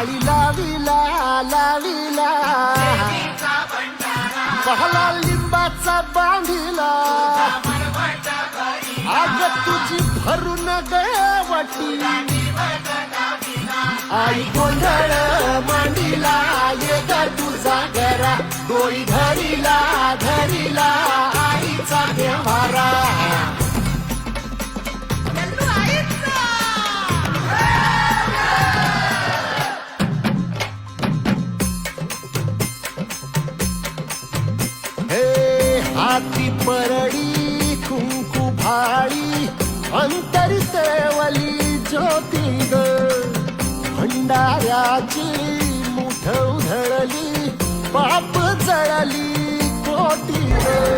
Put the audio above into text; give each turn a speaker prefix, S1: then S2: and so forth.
S1: माळी लाविला लाविला पहला लिंबाचा बांधिला आग तुझी भरून गवटी आई गोंधळ मांडीला ये ग तुझा घरा डोळी धरीला धरीला आईचा देवारा हाती परडी कुंकू भाळी अंतरी तेवली ज्योती ग भंडाऱ्याची मुठ उधळली पाप जळली कोटी ग